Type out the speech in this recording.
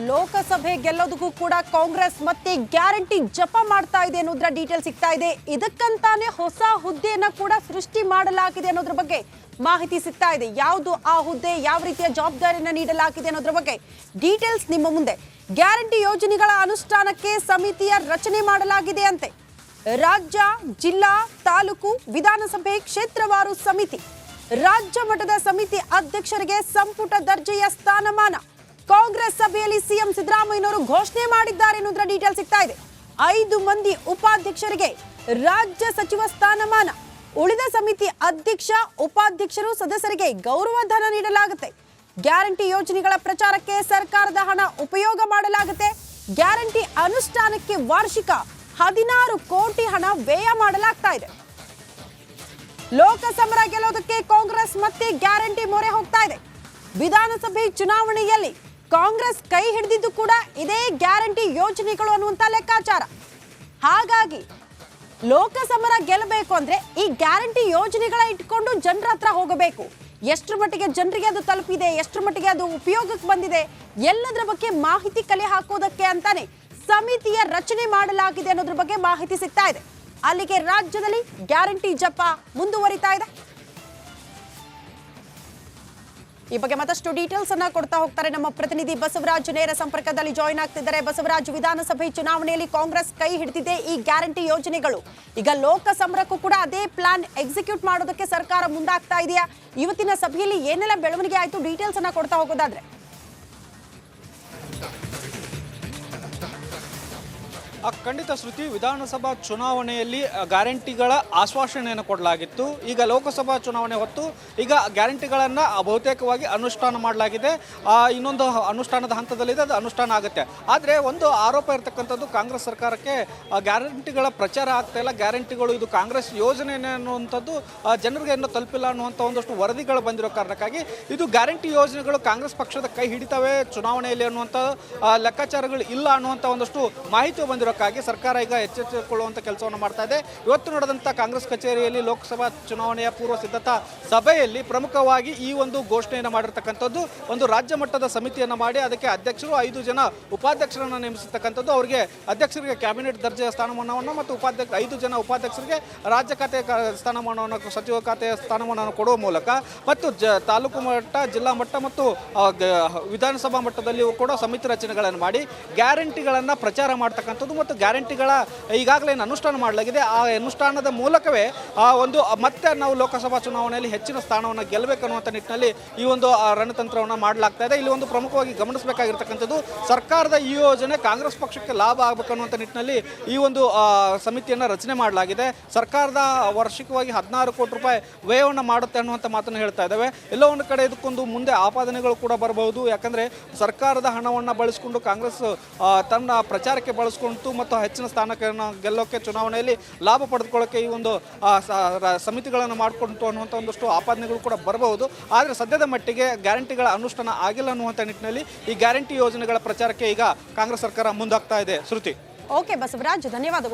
ಲೋಕಸಭೆ ಗೆಲ್ಲೋದಕ್ಕೂ ಕೂಡ ಕಾಂಗ್ರೆಸ್ ಮತ್ತೆ ಗ್ಯಾರಂಟಿ ಜಪ ಮಾಡ್ತಾ ಇದೆ ಅನ್ನೋದ್ರ ಡೀಟೇಲ್ ಸಿಗ್ತಾ ಇದೆ. ಇದಕ್ಕಂತಾನೆ ಹೊಸ ಹುದ್ದೆಯನ್ನ ಕೂಡ ಸೃಷ್ಟಿ ಮಾಡಲಾಗಿದೆ ಅನ್ನೋದ್ರ ಬಗ್ಗೆ ಮಾಹಿತಿ ಸಿಗ್ತಾ ಇದೆ. ಯಾವುದು ಆ ಹುದ್ದೆ, ಯಾವ ರೀತಿಯ ಜವಾಬ್ದಾರಿಯನ್ನ ನೀಡಲಾಗಿದೆ ಅನ್ನೋದ್ರ ಬಗ್ಗೆ ಡೀಟೇಲ್ಸ್ ನಿಮ್ಮ ಮುಂದೆ. ಗ್ಯಾರಂಟಿ ಯೋಜನೆಗಳ ಅನುಷ್ಠಾನಕ್ಕೆ ಸಮಿತಿಯ ರಚನೆ ಮಾಡಲಾಗಿದೆ ಅಂತೆ. ರಾಜ್ಯ, ಜಿಲ್ಲಾ, ತಾಲೂಕು, ವಿಧಾನಸಭೆ ಕ್ಷೇತ್ರವಾರು ಸಮಿತಿ. ರಾಜ್ಯ ಮಟ್ಟದ ಸಮಿತಿ ಅಧ್ಯಕ್ಷರಿಗೆ ಸಂಪುಟ ದರ್ಜೆಯ ಸ್ಥಾನಮಾನ. ಕಾಂಗ್ರೆಸ್ ಸಭೆಯಲ್ಲಿ ಸಿಎಂ ಸಿದ್ದರಾಮಯ್ಯನವರು ಘೋಷಣೆ ಮಾಡಿದ್ದಾರೆ ಅನ್ನೋದ್ರ ಡೀಟೇಲ್ ಸಿಗ್ತಾ ಇದೆ. 5 ಮಂದಿ ಉಪಾಧ್ಯಕ್ಷರಿಗೆ ರಾಜ್ಯ ಸಚಿವ ಸ್ಥಾನಮಾನ. ಉಳಿದ ಸಮಿತಿ ಅಧ್ಯಕ್ಷ, ಉಪಾಧ್ಯಕ್ಷರು, ಸದಸ್ಯರಿಗೆ ಗೌರವಧನ ನೀಡಲಾಗುತ್ತೆ. ಗ್ಯಾರಂಟಿ ಯೋಜನೆಗಳ ಪ್ರಚಾರಕ್ಕೆ ಸರ್ಕಾರದ ಹಣ ಉಪಯೋಗ ಮಾಡಲಾಗುತ್ತೆ. ಗ್ಯಾರಂಟಿ ಅನುಷ್ಠಾನಕ್ಕೆ ವಾರ್ಷಿಕ 16 ಕೋಟಿ ಹಣ ವ್ಯಯ ಮಾಡಲಾಗ್ತಾ ಇದೆ. ಲೋಕಸಭೆ ಗೆಲ್ಲೋದಕ್ಕೆ ಕಾಂಗ್ರೆಸ್ ಮತ್ತೆ ಗ್ಯಾರಂಟಿ ಮೊರೆ ಹೋಗ್ತಾ ಇದೆ. ವಿಧಾನಸಭೆ ಚುನಾವಣೆಯಲ್ಲಿ ಕಾಂಗ್ರೆಸ್ ಕೈ ಹಿಡಿದಿದ್ದು ಕೂಡ ಇದೇ ಗ್ಯಾರಂಟಿ ಯೋಜನೆಗಳು ಅನ್ನುವಂತ ಲೆಕ್ಕಾಚಾರ. ಹಾಗಾಗಿ ಲೋಕಸಭೆ ಗೆಲ್ಲಬೇಕು ಅಂದ್ರೆ ಈ ಗ್ಯಾರಂಟಿ ಯೋಜನೆಗಳ ಇಟ್ಕೊಂಡು ಜನರ ಹತ್ರ ಹೋಗಬೇಕು. ಎಷ್ಟರ ಮಟ್ಟಿಗೆ ಜನರಿಗೆ ಅದು ತಲುಪಿದೆ, ಎಷ್ಟರ ಮಟ್ಟಿಗೆ ಅದು ಉಪಯೋಗಕ್ಕೆ ಬಂದಿದೆ, ಎಲ್ಲದರ ಬಗ್ಗೆ ಮಾಹಿತಿ ಕಲೆ ಹಾಕೋದಕ್ಕೆ ಅಂತಾನೆ ಸಮಿತಿಯ ರಚನೆ ಮಾಡಲಾಗಿದೆ ಅನ್ನೋದ್ರ ಬಗ್ಗೆ ಮಾಹಿತಿ ಸಿಗ್ತಾ ಇದೆ. ಅಲ್ಲಿಗೆ ರಾಜ್ಯದಲ್ಲಿ ಗ್ಯಾರಂಟಿ ಜಪ ಮುಂದುವರಿತಾ ಇದೆ. ಈ ಬಗ್ಗೆ ಮತ್ತಷ್ಟು ಡೀಟೇಲ್ಸ್ ಅನ್ನ ಕೊಡ್ತಾ ಹೋಗ್ತಾರೆ ನಮ್ಮ ಪ್ರತಿನಿಧಿ ಬಸವರಾಜ್. ನೇರ ಸಂಪರ್ಕದಲ್ಲಿ ಜಾಯಿನ್ ಆಗ್ತಿದ್ದಾರೆ. ಬಸವರಾಜ್, ವಿಧಾನಸಭೆ ಚುನಾವಣೆಯಲ್ಲಿ ಕಾಂಗ್ರೆಸ್ ಕೈ ಹಿಡಿದಿದೆ ಈ ಗ್ಯಾರಂಟಿ ಯೋಜನೆಗಳು. ಈಗ ಲೋಕಸಭೆಗೂ ಕೂಡ ಅದೇ ಪ್ಲಾನ್ ಎಕ್ಸಿಕ್ಯೂಟ್ ಮಾಡೋದಕ್ಕೆ ಸರ್ಕಾರ ಮುಂದಾಗ್ತಾ ಇದೆಯಾ? ಇವತ್ತಿನ ಸಭೆಯಲ್ಲಿ ಏನೆಲ್ಲ ಬೆಳವಣಿಗೆ ಆಯ್ತು, ಡೀಟೇಲ್ಸ್ ಅನ್ನ ಕೊಡ್ತಾ ಹೋಗೋದಾದ್ರೆ. ಖಂಡಿತ ಶ್ರುತಿ, ವಿಧಾನಸಭಾ ಚುನಾವಣೆಯಲ್ಲಿ ಗ್ಯಾರಂಟಿಗಳ ಆಶ್ವಾಸನೆಯನ್ನು ಕೊಡಲಾಗಿತ್ತು. ಈಗ ಲೋಕಸಭಾ ಚುನಾವಣೆ ಹೊತ್ತು ಈಗ ಗ್ಯಾರಂಟಿಗಳನ್ನು ಬಹುತೇಕವಾಗಿ ಅನುಷ್ಠಾನ ಮಾಡಲಾಗಿದೆ. ಇನ್ನೊಂದು ಅನುಷ್ಠಾನದ ಹಂತದಲ್ಲಿದೆ, ಅದು ಅನುಷ್ಠಾನ ಆಗುತ್ತೆ. ಆದರೆ ಒಂದು ಆರೋಪ ಇರತಕ್ಕಂಥದ್ದು, ಕಾಂಗ್ರೆಸ್ ಸರ್ಕಾರಕ್ಕೆ ಗ್ಯಾರಂಟಿಗಳ ಪ್ರಚಾರ ಆಗ್ತಾ ಇಲ್ಲ, ಗ್ಯಾರಂಟಿಗಳು ಇದು ಕಾಂಗ್ರೆಸ್ ಯೋಜನೆ ಅನ್ನುವಂಥದ್ದು ಜನರಿಗೆ ಇನ್ನೂ ತಲುಪಿಲ್ಲ ಅನ್ನುವಂಥ ಒಂದಷ್ಟು ವರದಿಗಳು ಬಂದಿರೋ ಕಾರಣಕ್ಕಾಗಿ ಇದು ಗ್ಯಾರಂಟಿ ಯೋಜನೆಗಳು ಕಾಂಗ್ರೆಸ್ ಪಕ್ಷದ ಕೈ ಹಿಡಿತವೆ ಚುನಾವಣೆಯಲ್ಲಿ ಅನ್ನುವಂಥ ಲೆಕ್ಕಾಚಾರಗಳು ಇಲ್ಲ ಅನ್ನುವಂಥ ಒಂದಷ್ಟು ಮಾಹಿತಿ ಬಂದಿರೋ ಸರ್ಕಾರ ಈಗ ಎಚ್ಚೆತ್ತುಕೊಳ್ಳುವಂತ ಕೆಲಸವನ್ನು ಮಾಡ್ತಾ ಇದೆ. ಇವತ್ತು ನಡೆದಂತ ಕಾಂಗ್ರೆಸ್ ಕಚೇರಿಯಲ್ಲಿ ಲೋಕಸಭಾ ಚುನಾವಣೆಯ ಪೂರ್ವ ಸಿದ್ಧತಾ ಸಭೆಯಲ್ಲಿ ಪ್ರಮುಖವಾಗಿ ಈ ಒಂದು ಘೋಷಣೆಯನ್ನು ಮಾಡಿರ್ತಕ್ಕಂಥದ್ದು. ಒಂದು ರಾಜ್ಯ ಮಟ್ಟದ ಸಮಿತಿಯನ್ನು ಮಾಡಿ ಅದಕ್ಕೆ ಅಧ್ಯಕ್ಷರು, 5 ಜನ ಉಪಾಧ್ಯಕ್ಷರನ್ನು ನೇಮಿಸತಕ್ಕಂಥದ್ದು. ಅವರಿಗೆ ಅಧ್ಯಕ್ಷರಿಗೆ ಕ್ಯಾಬಿನೆಟ್ ದರ್ಜೆಯ ಸ್ಥಾನಮಾನವನ್ನು ಮತ್ತು 5 ಜನ ಉಪಾಧ್ಯಕ್ಷರಿಗೆ ರಾಜ್ಯ ಖಾತೆ ಸ್ಥಾನಮಾನವನ್ನು, ಸಚಿವ ಖಾತೆಯ ಸ್ಥಾನಮಾನವನ್ನು ಕೊಡುವ ಮೂಲಕ ಮತ್ತು ತಾಲೂಕು ಮಟ್ಟ, ಜಿಲ್ಲಾ ಮಟ್ಟ ಮತ್ತು ವಿಧಾನಸಭಾ ಮಟ್ಟದಲ್ಲಿಯೂ ಕೂಡ ಸಮಿತಿ ರಚನೆಗಳನ್ನು ಮಾಡಿ ಗ್ಯಾರಂಟಿಗಳನ್ನು ಪ್ರಚಾರ ಮಾಡ್ತಕ್ಕಂಥದ್ದು ಮತ್ತು ಗ್ಯಾರಂಟಿಗಳ ಈಗಾಗಲೇ ಅನುಷ್ಠಾನ ಮಾಡಲಾಗಿದೆ. ಆ ಅನುಷ್ಠಾನದ ಮೂಲಕವೇ ಮತ್ತೆ ನಾವು ಲೋಕಸಭಾ ಚುನಾವಣೆಯಲ್ಲಿ ಹೆಚ್ಚಿನ ಸ್ಥಾನವನ್ನು ಗೆಲ್ಲಬೇಕನ್ನುವಂಥ ನಿಟ್ಟಿನಲ್ಲಿ ಈ ಒಂದು ರಣತಂತ್ರವನ್ನು ಮಾಡಲಾಗ್ತಾ ಇದೆ. ಇಲ್ಲಿ ಒಂದು ಪ್ರಮುಖವಾಗಿ ಗಮನಿಸಬೇಕಾಗಿರ್ತಕ್ಕಂಥದ್ದು, ಸರ್ಕಾರದ ಈ ಯೋಜನೆ ಕಾಂಗ್ರೆಸ್ ಪಕ್ಷಕ್ಕೆ ಲಾಭ ಆಗಬೇಕನ್ನುವಂಥ ನಿಟ್ಟಿನಲ್ಲಿ ಈ ಒಂದು ಸಮಿತಿಯನ್ನು ರಚನೆ ಮಾಡಲಾಗಿದೆ. ಸರ್ಕಾರದ ವಾರ್ಷಿಕವಾಗಿ 16 ಕೋಟಿ ರೂಪಾಯಿ ವ್ಯಯವನ್ನು ಮಾಡುತ್ತೆ ಅನ್ನುವಂಥ ಮಾತನ್ನು ಹೇಳ್ತಾ ಇದ್ದಾವೆ. ಎಲ್ಲೋ ಒಂದು ಕಡೆ ಇದಕ್ಕೊಂದು ಮುಂದೆ ಆಪಾದನೆಗಳು ಕೂಡ ಬರಬಹುದು. ಯಾಕಂದರೆ ಸರ್ಕಾರದ ಹಣವನ್ನು ಬಳಸಿಕೊಂಡು ಕಾಂಗ್ರೆಸ್ ತನ್ನ ಪ್ರಚಾರಕ್ಕೆ ಬಳಸ್ಕೊಂಡು ಮತ್ತು ಹೆಚ್ಚಿನ ಸ್ಥಾನಕ್ಕೆ ಗೆಲ್ಲೋಕ್ಕೆ, ಚುನಾವಣೆಯಲ್ಲಿ ಲಾಭ ಪಡೆದುಕೊಳ್ಳೋಕೆ ಈ ಒಂದು ಸಮಿತಿಗಳನ್ನು ಮಾಡಿಕೊಂಡು ಅನ್ನುವಂಥ ಒಂದಷ್ಟು ಆಪಾದನೆಗಳು ಕೂಡ ಬರಬಹುದು. ಆದರೆ ಸದ್ಯದ ಮಟ್ಟಿಗೆ ಗ್ಯಾರಂಟಿಗಳ ಅನುಷ್ಠಾನ ಆಗಿಲ್ಲ ಅನ್ನುವಂಥ ನಿಟ್ಟಿನಲ್ಲಿ ಈ ಗ್ಯಾರಂಟಿ ಯೋಜನೆಗಳ ಪ್ರಚಾರಕ್ಕೆ ಈಗ ಕಾಂಗ್ರೆಸ್ ಸರ್ಕಾರ ಮುಂದಾಗ್ತಾ ಇದೆ. ಶ್ರುತಿ. ಓಕೆ ಬಸವರಾಜ್, ಧನ್ಯವಾದಗಳು.